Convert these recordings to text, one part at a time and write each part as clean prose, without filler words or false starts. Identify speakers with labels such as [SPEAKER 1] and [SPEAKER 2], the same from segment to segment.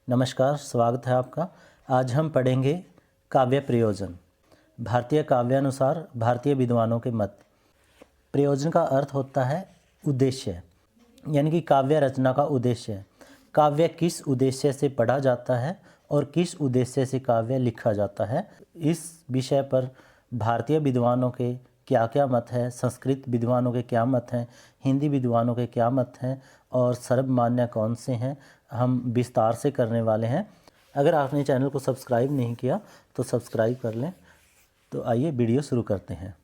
[SPEAKER 1] नमस्कार, स्वागत है आपका। आज हम पढ़ेंगे काव्य प्रयोजन। भारतीय काव्यानुसार भारतीय विद्वानों के मत। प्रयोजन का अर्थ होता है उद्देश्य, यानी कि काव्य रचना का उद्देश्य। काव्य किस उद्देश्य से पढ़ा जाता है और किस उद्देश्य से काव्य लिखा जाता है, इस विषय पर भारतीय विद्वानों के क्या क्या मत है, संस्कृत विद्वानों के क्या मत हैं, हिंदी विद्वानों के क्या मत हैं और सर्वमान्य कौन से हैं, हम विस्तार से करने वाले हैं। अगर आपने चैनल को सब्सक्राइब नहीं किया तो सब्सक्राइब कर लें। तो आइए वीडियो शुरू करते हैं।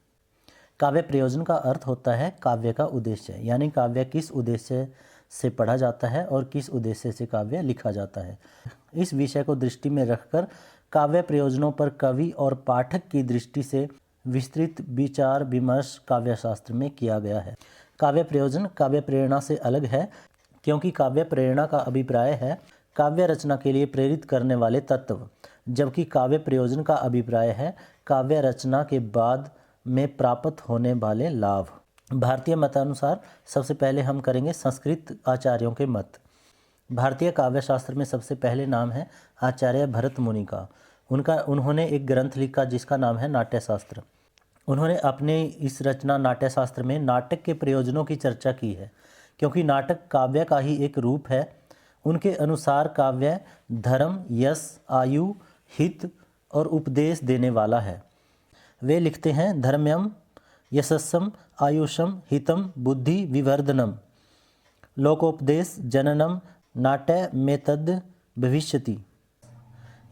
[SPEAKER 1] काव्य प्रयोजन का अर्थ होता है काव्य का उद्देश्य, यानी काव्य किस उद्देश्य से पढ़ा जाता है और किस उद्देश्य से काव्य लिखा जाता है। इस विषय को दृष्टि में रखकर काव्य प्रयोजनों पर कवि और पाठक की दृष्टि से विस्तृत विचार विमर्श काव्यशास्त्र में किया गया है। काव्य प्रयोजन काव्य प्रेरणा से अलग है, क्योंकि काव्य प्रेरणा का अभिप्राय है काव्य रचना के लिए प्रेरित करने वाले तत्व, जबकि काव्य प्रयोजन का अभिप्राय है काव्य रचना के बाद में प्राप्त होने वाले लाभ। भारतीय मतानुसार सबसे पहले हम करेंगे संस्कृत आचार्यों के मत। भारतीय काव्यशास्त्र में सबसे पहले नाम है आचार्य भरत मुनि का। उन्होंने एक ग्रंथ लिखा जिसका नाम है नाट्यशास्त्र। उन्होंने अपने इस रचना नाट्यशास्त्र में नाटक के प्रयोजनों की चर्चा की है, क्योंकि नाटक काव्य का ही एक रूप है। उनके अनुसार काव्य धर्म, यश, आयु, हित और उपदेश देने वाला है। वे लिखते हैं, धर्म्यम यशस्सम आयुषम हितम बुद्धि विवर्धनम लोकोपदेश जननम नाट्य मेतद भविष्यति।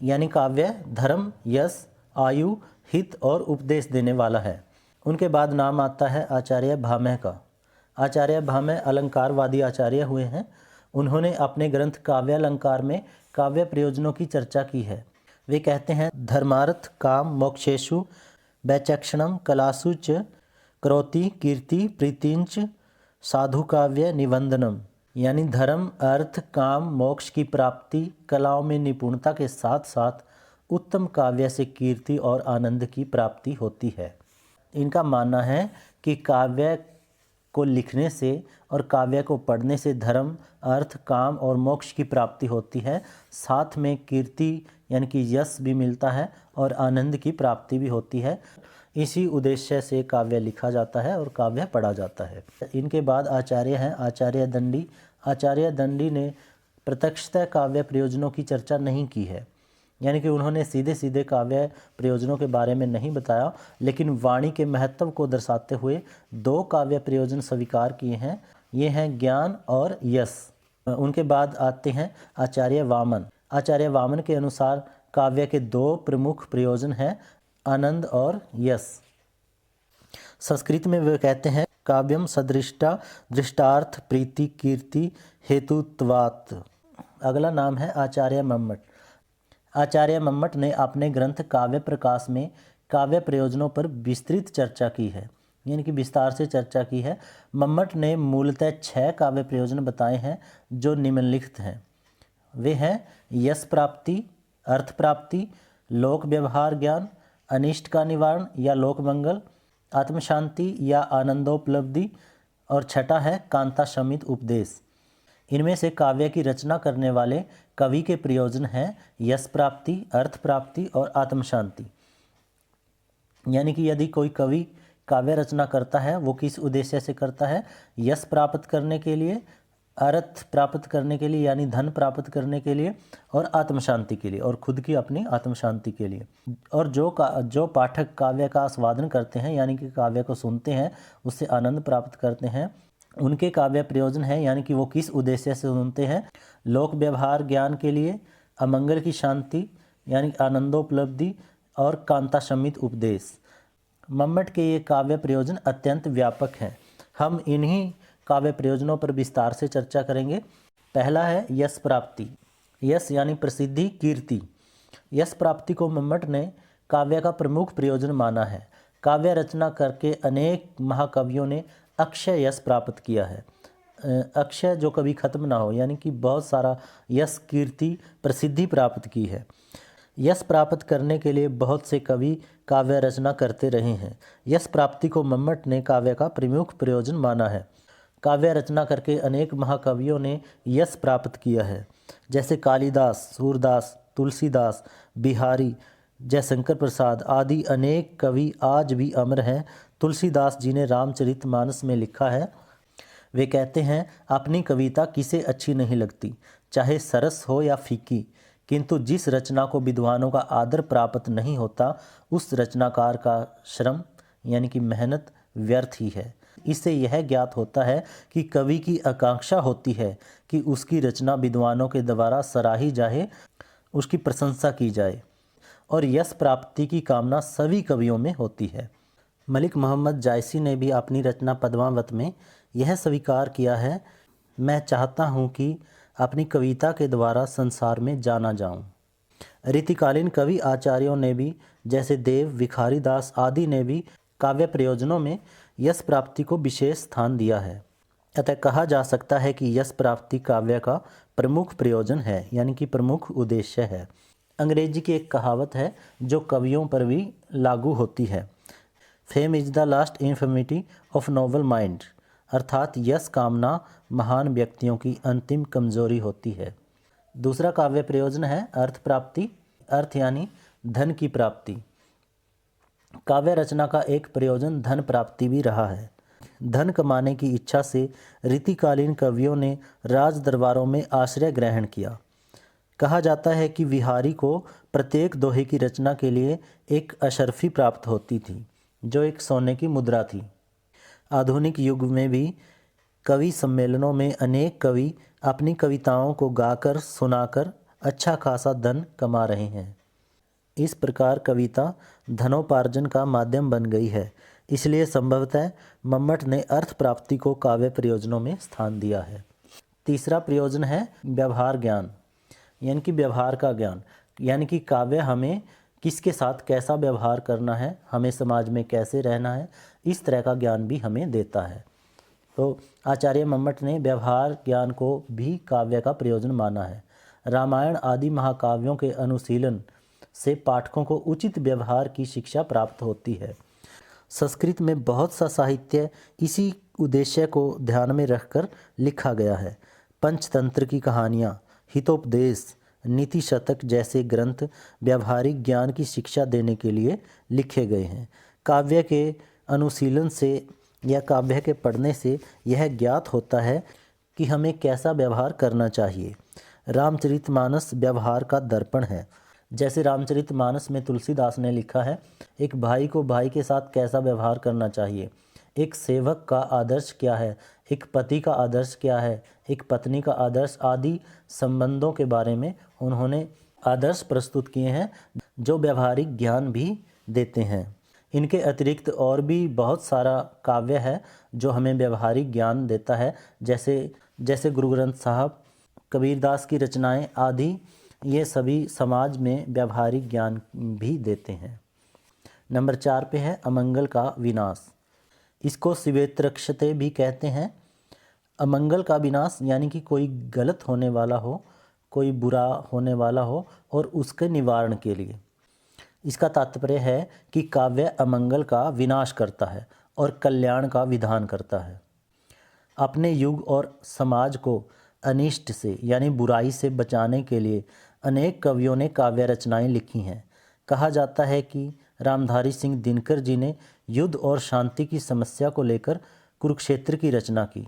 [SPEAKER 1] यानी काव्य धर्म, यश, आयु, हित और उपदेश देने वाला है। उनके बाद नाम आता है आचार्य भामह का। आचार्य भामह अलंकारवादी आचार्य हुए हैं। उन्होंने अपने ग्रंथ काव्यालंकार में काव्य प्रयोजनों की चर्चा की है। वे कहते हैं, धर्मार्थ काम मोक्षेषु वैचक्षणम कलासु च करोति कीर्ति प्रीतिंच साधु काव्य निबंधनम। यानी धर्म, अर्थ, काम, मोक्ष की प्राप्ति, कलाओं में निपुणता के साथ साथ उत्तम काव्य से कीर्ति और आनंद की प्राप्ति होती है। इनका मानना है कि काव्य को लिखने से और काव्य को पढ़ने से धर्म, अर्थ, काम और मोक्ष की प्राप्ति होती है, साथ में कीर्ति यानी कि यश भी मिलता है और आनंद की प्राप्ति भी होती है। इसी उद्देश्य से काव्य लिखा जाता है और काव्य पढ़ा जाता है। इनके बाद आचार्य हैं आचार्य दंडी। आचार्य दंडी ने प्रत्यक्षतः काव्य प्रयोजनों की चर्चा नहीं की है, यानी कि उन्होंने सीधे सीधे काव्य प्रयोजनों के बारे में नहीं बताया, लेकिन वाणी के महत्व को दर्शाते हुए दो काव्य प्रयोजन स्वीकार किए हैं। ये हैं ज्ञान और यश। उनके बाद आते हैं आचार्य वामन। आचार्य वामन के अनुसार काव्य के दो प्रमुख प्रयोजन हैं, आनंद और यश। संस्कृत में वे कहते हैं, काव्यम सदृष्टा दृष्टार्थ प्रीति कीर्ति हेतुत्वात्। अगला नाम है आचार्य मम्मट। आचार्य मम्मट ने अपने ग्रंथ काव्य प्रकाश में काव्य प्रयोजनों पर विस्तृत चर्चा की है, यानी कि विस्तार से चर्चा की है। मम्मट ने मूलतः 6 काव्य प्रयोजन बताए हैं जो निम्नलिखित हैं। वे हैं यश प्राप्ति, अर्थ प्राप्ति, लोक व्यवहार ज्ञान, अनिष्ट का निवारण या लोक मंगल, आत्मशांति या आनंदोपलब्धि और छठा है कांता शमित उपदेश। इनमें से काव्य की रचना करने वाले कवि के प्रयोजन हैं यश प्राप्ति, अर्थ प्राप्ति और आत्मशांति। यानी कि यदि कोई कवि काव्य रचना करता है, वो किस उद्देश्य से करता है? यश प्राप्त करने के लिए, अर्थ प्राप्त करने के लिए यानी धन प्राप्त करने के लिए, और आत्मशांति के लिए और खुद की अपनी आत्मशांति के लिए। और जो पाठक काव्य का आस्वादन करते हैं, यानी कि काव्य को सुनते हैं, उससे आनंद प्राप्त करते हैं, उनके काव्य प्रयोजन है, यानी कि वो किस उद्देश्य से सुनते हैं? लोक व्यवहार ज्ञान के लिए, अमंगल की शांति यानी आनंदोपलब्धि और कांता शमित उपदेश। मम्मट के ये काव्य प्रयोजन अत्यंत व्यापक हैं। हम इन्हीं काव्य प्रयोजनों पर विस्तार से चर्चा करेंगे। पहला है यश प्राप्ति। यश यानी प्रसिद्धि, कीर्ति। यश प्राप्ति को मम्मट ने काव्य का प्रमुख प्रयोजन माना है। काव्य रचना करके अनेक महाकवियों ने अक्षय यश प्राप्त किया है। अक्षय जो कभी खत्म ना हो, यानी कि बहुत सारा यश, कीर्ति, प्रसिद्धि प्राप्त की है। यश प्राप्त करने के लिए बहुत से कवि काव्य रचना करते रहे हैं। यश प्राप्ति को मम्मट ने काव्य का प्रमुख प्रयोजन माना है। काव्य रचना करके अनेक महाकवियों ने यश प्राप्त किया है। जैसे कालिदास, सूरदास, तुलसीदास, बिहारी, जयशंकर प्रसाद आदि अनेक कवि आज भी अमर हैं। तुलसीदास जी ने रामचरितमानस में लिखा है, वे कहते हैं, अपनी कविता किसे अच्छी नहीं लगती, चाहे सरस हो या फीकी, किंतु जिस रचना को विद्वानों का आदर प्राप्त नहीं होता उस रचनाकार का श्रम यानी कि मेहनत व्यर्थ ही है। इससे यह ज्ञात होता है कि कवि की आकांक्षा होती है कि उसकी रचना विद्वानों के द्वारा सराही जाए, उसकी प्रशंसा की जाए, और यश प्राप्ति की कामना सभी कवियों में होती है। मलिक मोहम्मद जायसी ने भी अपनी रचना पद्मावत में यह स्वीकार किया है, मैं चाहता हूँ कि अपनी कविता के द्वारा संसार में जाना जाऊँ। रीतिकालीन कवि आचार्यों ने भी, जैसे देव, भिखारी दास आदि ने भी काव्य प्रयोजनों में यश प्राप्ति को विशेष स्थान दिया है। अतः कहा जा सकता है कि यश प्राप्ति काव्य का प्रमुख प्रयोजन है, यानी कि प्रमुख उद्देश्य है। अंग्रेजी की एक कहावत है जो कवियों पर भी लागू होती है, fame is the last infirmity of noble mind, अर्थात यश कामना महान व्यक्तियों की अंतिम कमजोरी होती है। दूसरा काव्य प्रयोजन है अर्थ प्राप्ति। अर्थ यानी धन की प्राप्ति। काव्य रचना का एक प्रयोजन धन प्राप्ति भी रहा है। धन कमाने की इच्छा से रीतिकालीन कवियों ने राज दरबारों में आश्रय ग्रहण किया। कहा जाता है कि बिहारी को प्रत्येक दोहे की रचना के लिए एक अशर्फी प्राप्त होती थी, जो एक सोने की मुद्रा थी। आधुनिक युग में भी कवि सम्मेलनों में अनेक कवि अपनी कविताओं को गाकर सुनाकर अच्छा खासा धन कमा रहे हैं। इस प्रकार कविता धनोपार्जन का माध्यम बन गई है। इसलिए संभवतः मम्मट ने अर्थ प्राप्ति को काव्य प्रयोजनों में स्थान दिया है। तीसरा प्रयोजन है व्यवहार ज्ञान, यानी कि व्यवहार का ज्ञान, यानी कि काव्य हमें किसके साथ कैसा व्यवहार करना है, हमें समाज में कैसे रहना है, इस तरह का ज्ञान भी हमें देता है। तो आचार्य मम्मट ने व्यवहार ज्ञान को भी काव्य का प्रयोजन माना है। रामायण आदि महाकाव्यों के अनुशीलन से पाठकों को उचित व्यवहार की शिक्षा प्राप्त होती है। संस्कृत में बहुत सा साहित्य इसी उद्देश्य को ध्यान में रखकर लिखा गया है। पंचतंत्र की कहानियाँ, हितोपदेश, नीति शतक जैसे ग्रंथ व्यावहारिक ज्ञान की शिक्षा देने के लिए लिखे गए हैं। काव्य के अनुशीलन से या काव्य के पढ़ने से यह ज्ञात होता है कि हमें कैसा व्यवहार करना चाहिए। रामचरितमानस व्यवहार का दर्पण है। जैसे रामचरितमानस में तुलसीदास ने लिखा है, एक भाई को भाई के साथ कैसा व्यवहार करना चाहिए, एक सेवक का आदर्श क्या है, एक पति का आदर्श क्या है, एक पत्नी का आदर्श आदि संबंधों के बारे में उन्होंने आदर्श प्रस्तुत किए हैं, जो व्यवहारिक ज्ञान भी देते हैं। इनके अतिरिक्त और भी बहुत सारा काव्य है जो हमें व्यवहारिक ज्ञान देता है, जैसे गुरु ग्रंथ साहब, कबीरदास की रचनाएं आदि, ये सभी समाज में व्यवहारिक ज्ञान भी देते हैं। नंबर 4 पे है अमंगल का विनाश। इसको शिवेत्रक्षते भी कहते हैं। अमंगल का विनाश यानी कि कोई गलत होने वाला हो, कोई बुरा होने वाला हो और उसके निवारण के लिए। इसका तात्पर्य है कि काव्य अमंगल का विनाश करता है और कल्याण का विधान करता है। अपने युग और समाज को अनिष्ट से यानी बुराई से बचाने के लिए अनेक कवियों ने काव्य रचनाएं लिखी हैं। कहा जाता है कि रामधारी सिंह दिनकर जी ने युद्ध और शांति की समस्या को लेकर कुरुक्षेत्र की रचना की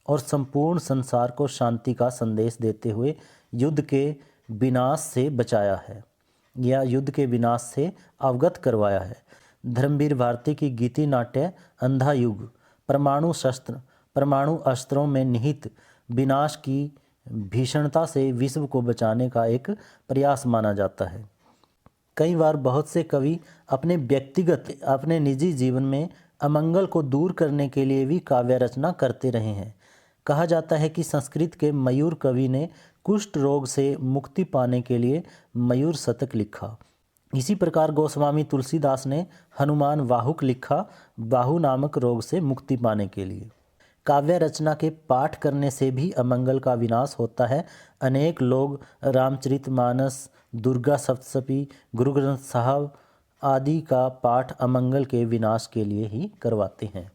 [SPEAKER 1] और संपूर्ण संसार को शांति का संदेश देते हुए युद्ध के विनाश से बचाया है या युद्ध के विनाश से अवगत करवाया है। धर्मवीर भारती की गीति नाट्य अंधा युग परमाणु अस्त्रों में निहित विनाश की भीषणता से विश्व को बचाने का एक प्रयास माना जाता है। कई बार बहुत से कवि अपने निजी जीवन में अमंगल को दूर करने के लिए भी काव्य रचना करते रहे हैं। कहा जाता है कि संस्कृत के मयूर कवि ने कुष्ठ रोग से मुक्ति पाने के लिए मयूर शतक लिखा। इसी प्रकार गोस्वामी तुलसीदास ने हनुमान वाहुक लिखा, बाहु नामक रोग से मुक्ति पाने के लिए। काव्य रचना के पाठ करने से भी अमंगल का विनाश होता है। अनेक लोग रामचरितमानस, दुर्गा सप्तशती, गुरु ग्रंथ साहब आदि का पाठ अमंगल के विनाश के लिए ही करवाते हैं।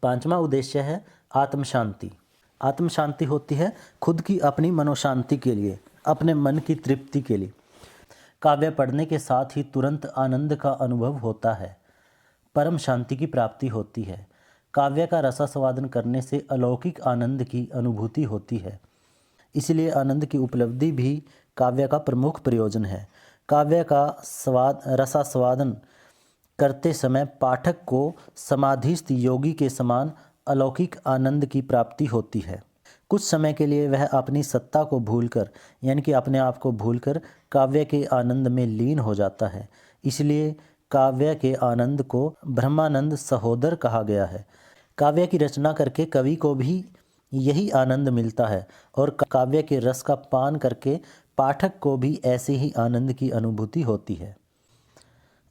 [SPEAKER 1] 5वां उद्देश्य है आत्म शांति। आत्म शांति होती है खुद की अपनी मनोशांति के लिए, अपने मन की तृप्ति के लिए। काव्य पढ़ने के साथ ही तुरंत आनंद का अनुभव होता है, परम शांति की प्राप्ति होती है। काव्य का रसास्वादन करने से अलौकिक आनंद की अनुभूति होती है। इसलिए आनंद की उपलब्धि भी काव्य का प्रमुख प्रयोजन है। काव्य का रसास्वादन करते समय पाठक को समाधिस्थ योगी के समान अलौकिक आनंद की प्राप्ति होती है। कुछ समय के लिए वह अपनी सत्ता को भूलकर, यानी कि अपने आप को भूलकर काव्य के आनंद में लीन हो जाता है। इसलिए काव्य के आनंद को ब्रह्मानंद सहोदर कहा गया है। काव्य की रचना करके कवि को भी यही आनंद मिलता है और काव्य के रस का पान करके पाठक को भी ऐसे ही आनंद की अनुभूति होती है।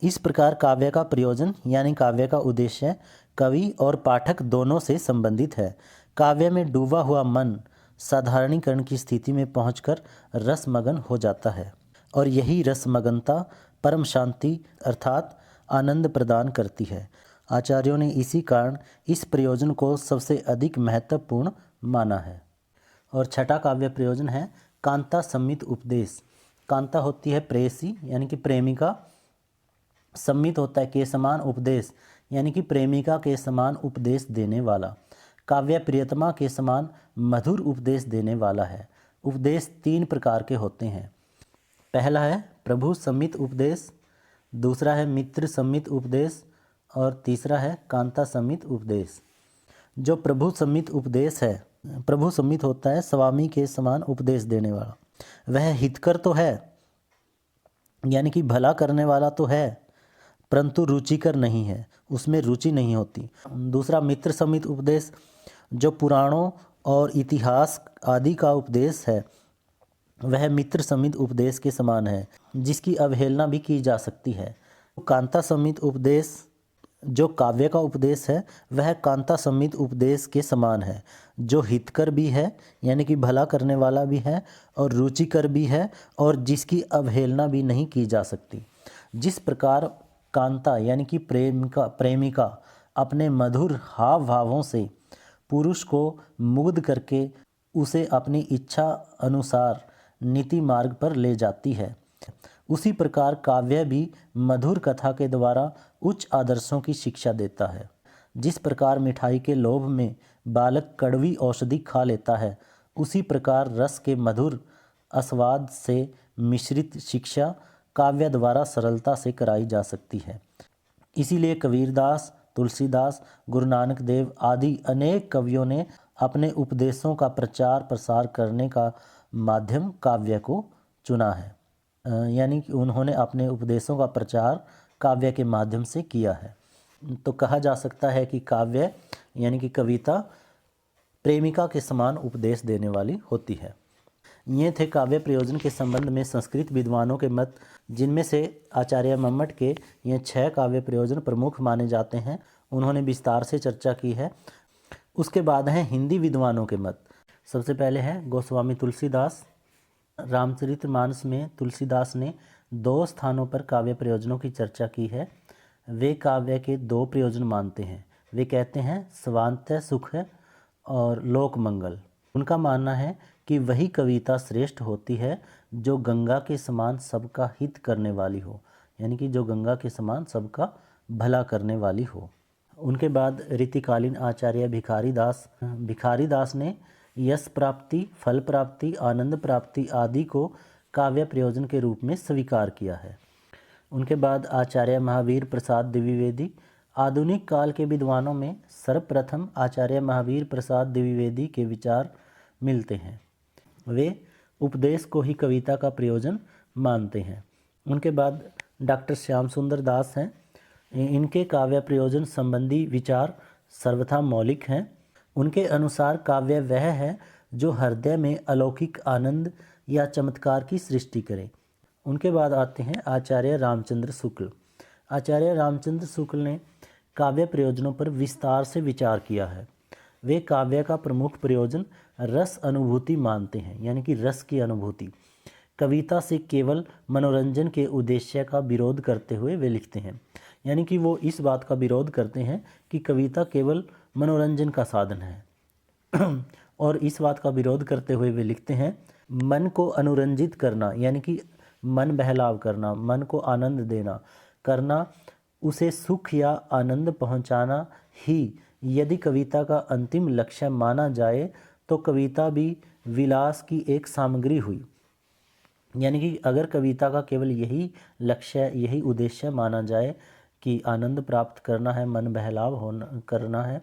[SPEAKER 1] इस प्रकार काव्य का प्रयोजन यानी काव्य का उद्देश्य कवि और पाठक दोनों से संबंधित है। काव्य में डूबा हुआ मन साधारणीकरण की स्थिति में पहुंचकर रसमगन हो जाता है और यही रसमगनता परम शांति अर्थात आनंद प्रदान करती है। आचार्यों ने इसी कारण इस प्रयोजन को सबसे अधिक महत्वपूर्ण माना है। और छठा काव्य प्रयोजन है कांता सम्मित उपदेश। कांता होती है प्रेयसी यानी कि प्रेमिका, सम्मित होता है के समान उपदेश यानी कि प्रेमिका के समान उपदेश देने वाला। काव्य प्रियतमा के समान मधुर उपदेश देने वाला है। उपदेश 3 प्रकार के होते हैं। पहला है प्रभु सम्मित उपदेश, दूसरा है मित्र सम्मित उपदेश और तीसरा है कांता सम्मित उपदेश। जो प्रभु सम्मित उपदेश है, प्रभु सम्मित होता है स्वामी के समान उपदेश देने वाला। वह हितकर तो है यानी कि भला करने वाला तो है, परंतु रुचिकर नहीं है, उसमें रुचि नहीं होती। दूसरा मित्र सम्मित उपदेश जो पुराणों और इतिहास आदि का उपदेश है, वह मित्र सम्मित उपदेश के समान है, जिसकी अवहेलना भी की जा सकती है। कांता सम्मित उपदेश जो काव्य का उपदेश है, वह कांता सम्मित उपदेश के समान है, जो हितकर भी है यानी कि भला करने वाला भी है और रुचिकर भी है और जिसकी अवहेलना भी नहीं की जा सकती। जिस प्रकार कांता यानी कि प्रेमिका अपने मधुर हाव भावों से पुरुष को मुग्ध करके उसे अपनी इच्छा अनुसार नीति मार्ग पर ले जाती है, उसी प्रकार काव्य भी मधुर कथा के द्वारा उच्च आदर्शों की शिक्षा देता है। जिस प्रकार मिठाई के लोभ में बालक कड़वी औषधि खा लेता है, उसी प्रकार रस के मधुर आस्वाद से मिश्रित शिक्षा काव्य द्वारा सरलता से कराई जा सकती है। इसीलिए कबीरदास, तुलसीदास, गुरु नानक देव आदि अनेक कवियों ने अपने उपदेशों का प्रचार प्रसार करने का माध्यम काव्य को चुना है, यानी कि उन्होंने अपने उपदेशों का प्रचार काव्य के माध्यम से किया है। तो कहा जा सकता है कि काव्य यानी कि कविता प्रेमिका के समान उपदेश देने वाली होती है। ये थे काव्य प्रयोजन के संबंध में संस्कृत विद्वानों के मत, जिनमें से आचार्य मम्मट के ये 6 काव्य प्रयोजन प्रमुख माने जाते हैं। उन्होंने विस्तार से चर्चा की है। उसके बाद हैं हिंदी विद्वानों के मत। सबसे पहले है गोस्वामी तुलसीदास। रामचरितमानस में तुलसीदास ने 2 स्थानों पर काव्य प्रयोजनों की चर्चा की है। वे काव्य के 2 प्रयोजन मानते हैं। वे कहते हैं स्वांतः सुख और लोक मंगल। उनका मानना है कि वही कविता श्रेष्ठ होती है जो गंगा के समान सबका हित करने वाली हो, यानी कि जो गंगा के समान सबका भला करने वाली हो। उनके बाद रीतिकालीन आचार्य भिखारी दास ने यश प्राप्ति, फल प्राप्ति, आनंद प्राप्ति आदि को काव्य प्रयोजन के रूप में स्वीकार किया है। उनके बाद आचार्य महावीर प्रसाद द्विवेदी। आधुनिक काल के विद्वानों में सर्वप्रथम आचार्य महावीर प्रसाद द्विवेदी के विचार मिलते हैं। वे उपदेश को ही कविता का प्रयोजन मानते हैं। उनके बाद डॉक्टर श्याम सुंदर दास हैं। इनके काव्य प्रयोजन संबंधी विचार सर्वथा मौलिक हैं। उनके अनुसार काव्य वह है जो हृदय में अलौकिक आनंद या चमत्कार की सृष्टि करे। उनके बाद आते हैं आचार्य रामचंद्र शुक्ल। आचार्य रामचंद्र शुक्ल ने काव्य प्रयोजनों पर विस्तार से विचार किया है। वे काव्य का प्रमुख प्रयोजन रस अनुभूति मानते हैं, यानी कि रस की अनुभूति। कविता से केवल मनोरंजन के उद्देश्य का विरोध करते हुए वे लिखते हैं, यानी कि वो इस बात का विरोध करते हैं कि कविता केवल मनोरंजन का साधन है। और इस बात का विरोध करते हुए वे लिखते हैं, मन को अनुरंजित करना यानी कि मन बहलाव करना, मन को आनंद देना करना, उसे सुख या आनंद पहुंचाना ही यदि कविता का अंतिम लक्ष्य माना जाए तो कविता भी विलास की एक सामग्री हुई। यानी कि अगर कविता का केवल यही लक्ष्य, यही उद्देश्य माना जाए कि आनंद प्राप्त करना है, मन बहलाव होना करना है,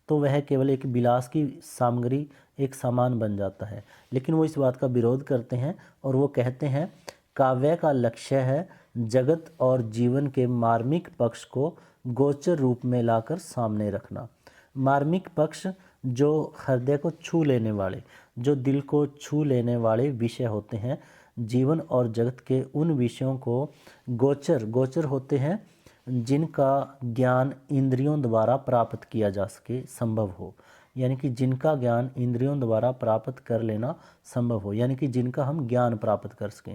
[SPEAKER 1] तो वह केवल एक विलास की सामग्री, एक सामान बन जाता है। लेकिन वो इस बात का विरोध करते हैं और वो कहते हैं, काव्य का लक्ष्य है जगत और जीवन के मार्मिक पक्ष को गोचर रूप में लाकर सामने रखना। मार्मिक पक्ष जो हृदय को छू लेने वाले, जो दिल को छू लेने वाले विषय होते हैं, जीवन और जगत के उन विषयों को गोचर होते हैं जिनका ज्ञान इंद्रियों द्वारा प्राप्त किया जा सके, संभव हो। यानी कि जिनका ज्ञान इंद्रियों द्वारा प्राप्त कर लेना संभव हो, यानी कि जिनका हम ज्ञान प्राप्त कर सकें।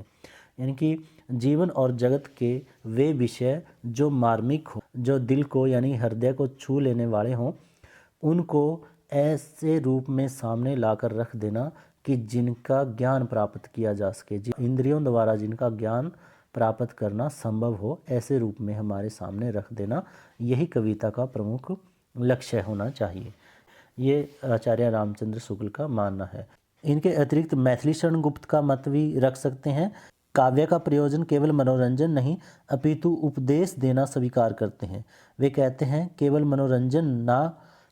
[SPEAKER 1] यानी कि जीवन और जगत के वे विषय जो मार्मिक हो, जो दिल को यानी हृदय को छू लेने वाले हों, उनको ऐसे रूप में सामने लाकर रख देना कि जिनका ज्ञान प्राप्त किया जा सके, इंद्रियों द्वारा जिनका ज्ञान प्राप्त करना संभव हो, ऐसे रूप में हमारे सामने रख देना, यही कविता का प्रमुख लक्ष्य होना चाहिए। ये आचार्य रामचंद्र शुक्ल का मानना है। इनके अतिरिक्त मैथिली शरण गुप्त का मत भी रख सकते हैं। काव्य का प्रयोजन केवल मनोरंजन नहीं अपितु उपदेश देना स्वीकार करते हैं। वे कहते हैं केवल मनोरंजन ना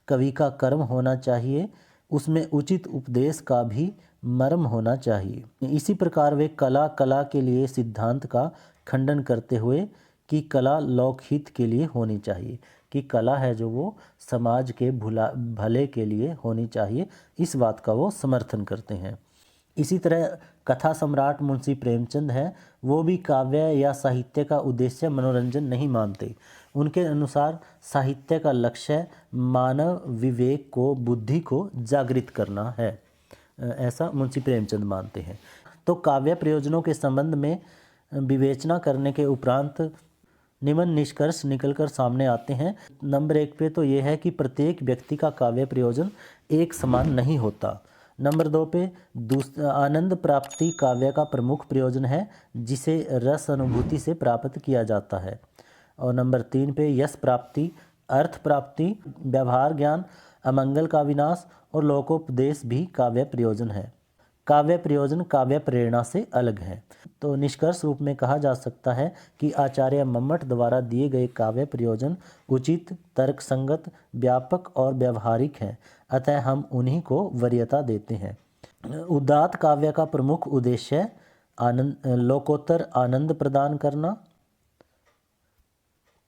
[SPEAKER 1] कवि का कर्म होना चाहिए, उसमें उचित उपदेश का भी मर्म होना चाहिए। इसी प्रकार वे कला के लिए सिद्धांत का खंडन करते हुए कि कला लोकहित के लिए होनी चाहिए, कि कला है जो वो समाज के भले के लिए होनी चाहिए, इस बात का वो समर्थन करते हैं। इसी तरह कथा सम्राट मुंशी प्रेमचंद हैं, वो भी काव्य या साहित्य का उद्देश्य मनोरंजन नहीं मानते। उनके अनुसार साहित्य का लक्ष्य मानव विवेक को, बुद्धि को जागृत करना है, ऐसा मुंशी प्रेमचंद मानते हैं। तो काव्य प्रयोजनों के संबंध में विवेचना करने के उपरांत निम्न निष्कर्ष निकलकर सामने आते हैं। नंबर 1 पे तो ये है कि प्रत्येक व्यक्ति का काव्य प्रयोजन एक समान नहीं होता। नंबर 2 पे आनंद प्राप्ति काव्य का प्रमुख प्रयोजन है, जिसे रस अनुभूति से प्राप्त किया जाता है। और नंबर 3 पे यश प्राप्ति, अर्थ प्राप्ति, व्यवहार ज्ञान, अमंगल का विनाश और लोकोपदेश भी काव्य प्रयोजन है। काव्य प्रयोजन काव्य प्रेरणा से अलग है। तो निष्कर्ष रूप में कहा जा सकता है कि आचार्य मम्मट द्वारा दिए गए काव्य प्रयोजन उचित, तर्कसंगत, व्यापक और व्यवहारिक हैं, अतः हम उन्हीं को वरीयता देते हैं। उदात्त काव्य का प्रमुख उद्देश्य लोकोत्तर आनंद प्रदान करना,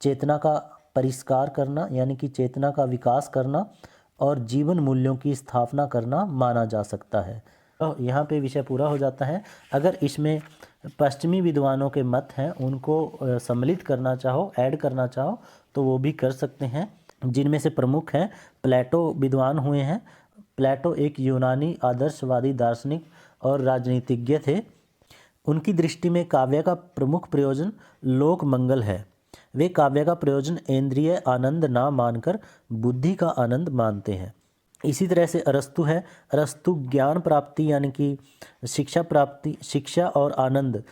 [SPEAKER 1] चेतना का परिष्कार करना यानी कि चेतना का विकास करना और जीवन मूल्यों की स्थापना करना माना जा सकता है। तो यहाँ पे विषय पूरा हो जाता है। अगर इसमें पश्चिमी विद्वानों के मत हैं, उनको सम्मिलित करना चाहो, ऐड करना चाहो, तो वो भी कर सकते हैं, जिनमें से प्रमुख हैं प्लेटो विद्वान हुए हैं। प्लेटो एक यूनानी आदर्शवादी दार्शनिक और राजनीतिज्ञ थे। उनकी दृष्टि में काव्य का प्रमुख प्रयोजन लोक मंगल है। वे काव्य का प्रयोजन इंद्रिय आनंद ना मानकर बुद्धि का आनंद मानते हैं। इसी तरह से अरस्तु है। अरस्तु ज्ञान प्राप्ति यानी कि शिक्षा प्राप्ति, शिक्षा और आनंद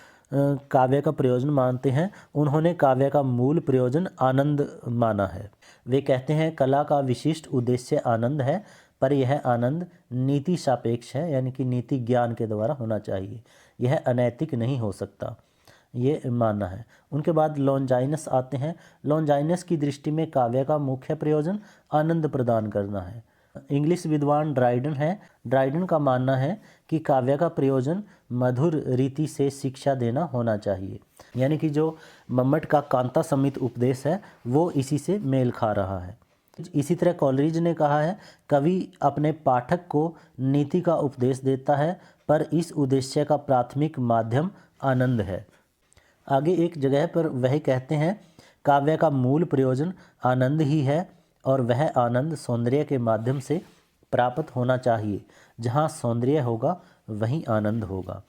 [SPEAKER 1] काव्य का प्रयोजन मानते हैं। उन्होंने काव्य का मूल प्रयोजन आनंद माना है। वे कहते हैं कला का विशिष्ट उद्देश्य आनंद है, पर यह आनंद नीति सापेक्ष है, यानी कि नीति ज्ञान के द्वारा होना चाहिए, यह अनैतिक नहीं हो सकता, ये मानना है। उनके बाद लॉन्जाइनस आते हैं। लॉन्जाइनस की दृष्टि में काव्य का मुख्य प्रयोजन आनंद प्रदान करना है। इंग्लिश विद्वान ड्राइडन है। ड्राइडन का मानना है कि काव्य का प्रयोजन मधुर रीति से शिक्षा देना होना चाहिए, यानी कि जो मम्मट का कांता समित उपदेश है वो इसी से मेल खा रहा है। इसी तरह कॉलरिज ने कहा है कवि अपने पाठक को नीति का उपदेश देता है, पर इस उद्देश्य का प्राथमिक माध्यम आनंद है। आगे एक जगह पर वह कहते हैं काव्य का मूल प्रयोजन आनंद ही है और वह आनंद सौंदर्य के माध्यम से प्राप्त होना चाहिए। जहाँ सौंदर्य होगा वहीं आनंद होगा।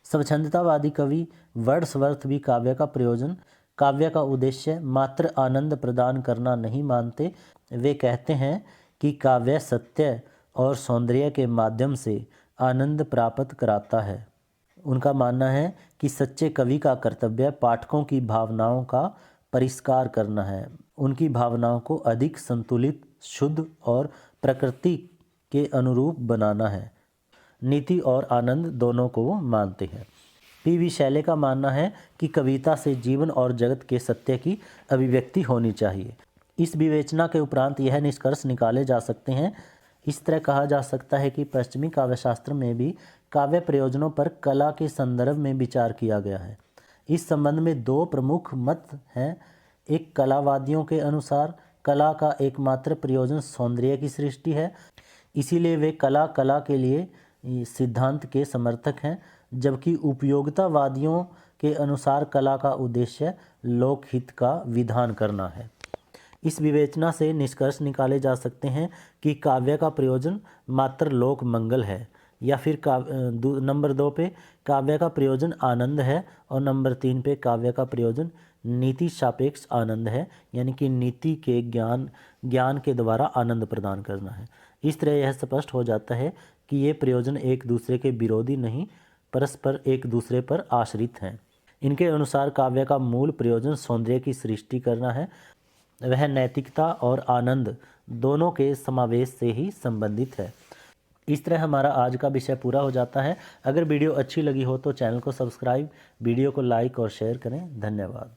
[SPEAKER 1] स्वच्छंदतावादी कवि वर्ड्सवर्थ भी काव्य का प्रयोजन, काव्य का उद्देश्य मात्र आनंद प्रदान करना नहीं मानते। वे कहते हैं कि काव्य सत्य और सौंदर्य के माध्यम से आनंद प्राप्त कराता है। उनका मानना है कि सच्चे कवि का कर्तव्य पाठकों की भावनाओं का परिष्कार करना है, उनकी भावनाओं को अधिक संतुलित, शुद्ध और प्रकृति के अनुरूप बनाना है। नीति और आनंद दोनों को वो मानते हैं। पी.वी. शैले का मानना है कि कविता से जीवन और जगत के सत्य की अभिव्यक्ति होनी चाहिए। इस विवेचना के उपरांत यह निष्कर्ष निकाले जा सकते हैं। इस तरह कहा जा सकता है कि पश्चिमी काव्यशास्त्र में भी काव्य प्रयोजनों पर कला के संदर्भ में विचार किया गया है। इस संबंध में दो प्रमुख मत हैं। एक, कलावादियों के अनुसार कला का एकमात्र प्रयोजन सौंदर्य की सृष्टि है, इसीलिए वे कला के लिए सिद्धांत के समर्थक हैं, जबकि उपयोगितावादियों के अनुसार कला का उद्देश्य लोकहित का विधान करना है। इस विवेचना से निष्कर्ष निकाले जा सकते हैं कि काव्य का प्रयोजन मात्र लोक मंगल है, या फिर नंबर 2 पे काव्य का प्रयोजन आनंद है, और नंबर 3 पे काव्य का प्रयोजन नीति सापेक्ष आनंद है, यानी कि नीति के ज्ञान के द्वारा आनंद प्रदान करना है। इस तरह यह स्पष्ट हो जाता है कि ये प्रयोजन एक दूसरे के विरोधी नहीं, परस्पर एक दूसरे पर आश्रित हैं। इनके अनुसार काव्य का मूल प्रयोजन सौंदर्य की सृष्टि करना है, वह नैतिकता और आनंद दोनों के समावेश से ही संबंधित है। इस तरह हमारा आज का विषय पूरा हो जाता है। अगर वीडियो अच्छी लगी हो तो चैनल को सब्सक्राइब, वीडियो को लाइक और शेयर करें। धन्यवाद।